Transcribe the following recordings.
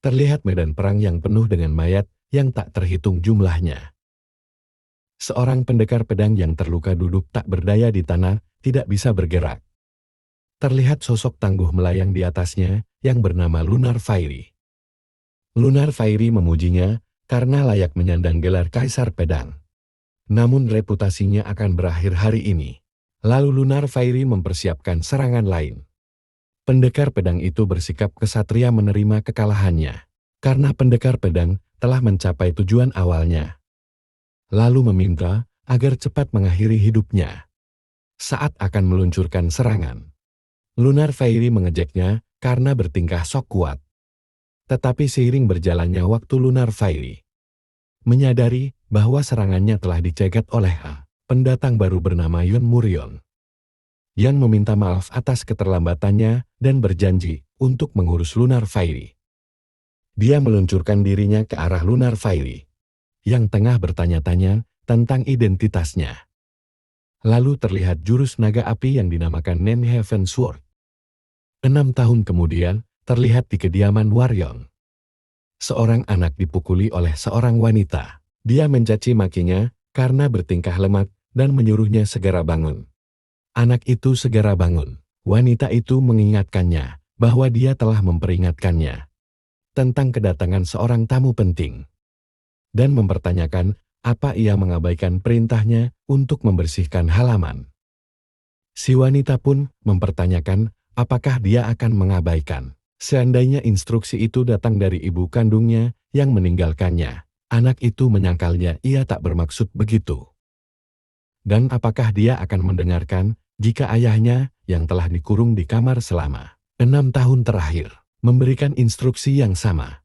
Terlihat medan perang yang penuh dengan mayat yang tak terhitung jumlahnya. Seorang pendekar pedang yang terluka duduk tak berdaya di tanah, tidak bisa bergerak. Terlihat sosok tangguh melayang di atasnya yang bernama Lunar Fairy. Lunar Fairy memujinya karena layak menyandang gelar Kaisar Pedang. Namun reputasinya akan berakhir hari ini. Lalu Lunar Fairy mempersiapkan serangan lain. Pendekar pedang itu bersikap kesatria menerima kekalahannya. Karena pendekar pedang telah mencapai tujuan awalnya. Lalu meminta agar cepat mengakhiri hidupnya. Saat akan meluncurkan serangan, Lunar Fairy mengejeknya karena bertingkah sok kuat. Tetapi seiring berjalannya waktu, Lunar Fairy menyadari bahwa serangannya telah dicegat oleh pendatang baru bernama Yun Murion, yang meminta maaf atas keterlambatannya dan berjanji untuk mengurus Lunar Fairy. Dia meluncurkan dirinya ke arah Lunar Fairy, yang tengah bertanya-tanya tentang identitasnya. Lalu terlihat jurus naga api yang dinamakan Nen Heaven Sword. 6 tahun kemudian, terlihat di kediaman Waryeong. Seorang anak dipukuli oleh seorang wanita. Dia mencaci makinya karena bertingkah lemah dan menyuruhnya segera bangun. Anak itu segera bangun. Wanita itu mengingatkannya bahwa dia telah memperingatkannya tentang kedatangan seorang tamu penting, dan mempertanyakan apa ia mengabaikan perintahnya untuk membersihkan halaman. Si wanita pun mempertanyakan apakah dia akan mengabaikan seandainya instruksi itu datang dari ibu kandungnya yang meninggalkannya. Anak itu menyangkalnya ia tak bermaksud begitu. Dan apakah dia akan mendengarkan jika ayahnya yang telah dikurung di kamar selama 6 tahun terakhir memberikan instruksi yang sama.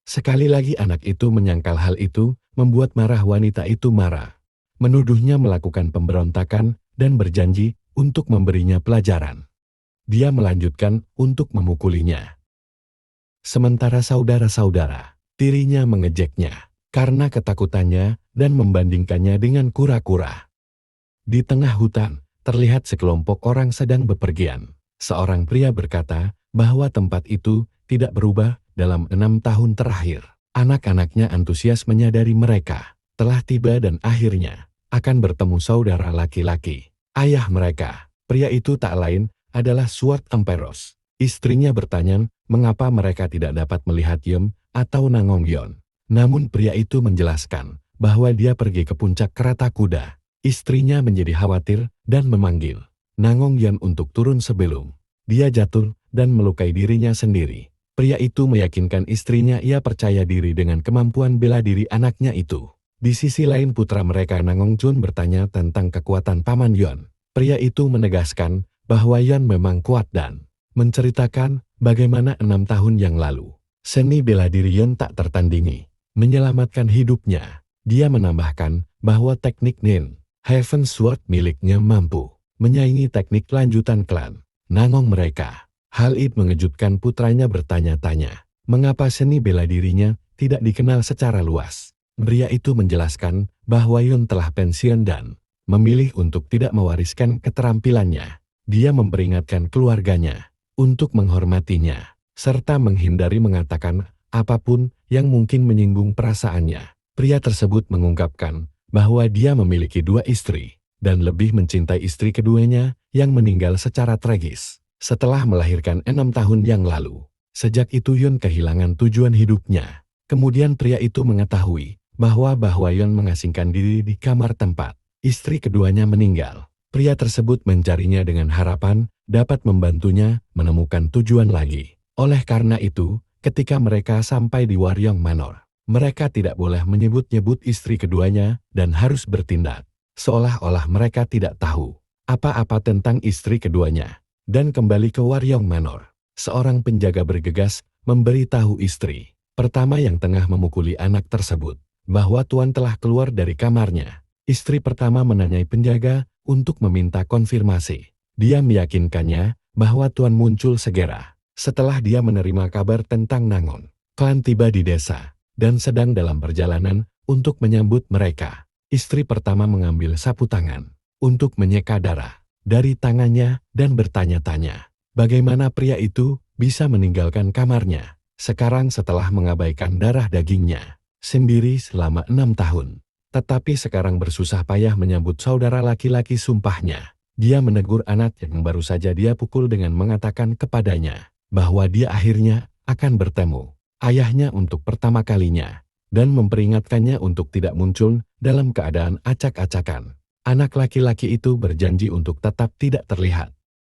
Sekali lagi anak itu menyangkal hal itu, membuat marah wanita itu marah. Menuduhnya melakukan pemberontakan dan berjanji untuk memberinya pelajaran. Dia melanjutkan untuk memukulinya. Sementara saudara-saudara tirinya mengejeknya karena ketakutannya dan membandingkannya dengan kura-kura. Di tengah hutan, terlihat sekelompok orang sedang bepergian. Seorang pria berkata bahwa tempat itu tidak berubah dalam 6 tahun terakhir. Anak-anaknya antusias menyadari mereka telah tiba dan akhirnya akan bertemu saudara laki-laki. Ayah mereka, pria itu tak lain adalah Sword Emperos. Istrinya bertanya mengapa mereka tidak dapat melihat Yum atau Nangongyeon. Namun pria itu menjelaskan bahwa dia pergi ke puncak kereta kuda. Istrinya menjadi khawatir dan memanggil Nangongyeon untuk turun sebelum dia jatuh dan melukai dirinya sendiri. Pria itu meyakinkan istrinya ia percaya diri dengan kemampuan bela diri anaknya itu. Di sisi lain putra mereka Nangongjeon bertanya tentang kekuatan Paman Yeon. Pria itu menegaskan bahwa Yeon memang kuat dan menceritakan bagaimana 6 tahun yang lalu seni bela diri Yeon tak tertandingi menyelamatkan hidupnya. Dia menambahkan bahwa teknik Nen Heaven Sword miliknya mampu menyaingi teknik lanjutan klan Nangong mereka. Hal itu mengejutkan putranya bertanya-tanya, mengapa seni bela dirinya tidak dikenal secara luas. Pria itu menjelaskan bahwa Yeon telah pensiun dan memilih untuk tidak mewariskan keterampilannya. Dia memperingatkan keluarganya untuk menghormatinya, serta menghindari mengatakan apapun yang mungkin menyinggung perasaannya. Pria tersebut mengungkapkan bahwa dia memiliki 2 istri, dan lebih mencintai istri keduanya yang meninggal secara tragis setelah melahirkan 6 tahun yang lalu. Sejak itu Yeon kehilangan tujuan hidupnya. Kemudian pria itu mengetahui bahwa Yeon mengasingkan diri di kamar tempat istri keduanya meninggal. Pria tersebut mencarinya dengan harapan dapat membantunya menemukan tujuan lagi. Oleh karena itu, ketika mereka sampai di Waryeong Manor, mereka tidak boleh menyebut-nyebut istri keduanya dan harus bertindak seolah-olah mereka tidak tahu apa-apa tentang istri keduanya. Dan kembali ke Waryeong Manor, seorang penjaga bergegas memberitahu istri pertama yang tengah memukuli anak tersebut bahwa tuan telah keluar dari kamarnya. Istri pertama menanyai penjaga untuk meminta konfirmasi. Dia meyakinkannya bahwa tuan muncul segera setelah dia menerima kabar tentang Nangon. Klan tiba di desa dan sedang dalam perjalanan untuk menyambut mereka. Istri pertama mengambil sapu tangan untuk menyeka darah dari tangannya dan bertanya-tanya bagaimana pria itu bisa meninggalkan kamarnya Sekarang setelah mengabaikan darah dagingnya sendiri selama 6 tahun, tetapi sekarang bersusah payah menyambut saudara laki-laki sumpahnya. Dia menegur anak yang baru saja dia pukul dengan mengatakan kepadanya bahwa dia akhirnya akan bertemu ayahnya untuk pertama kalinya dan memperingatkannya untuk tidak muncul dalam keadaan acak-acakan. Anak laki-laki itu berjanji untuk tetap tidak terlihat.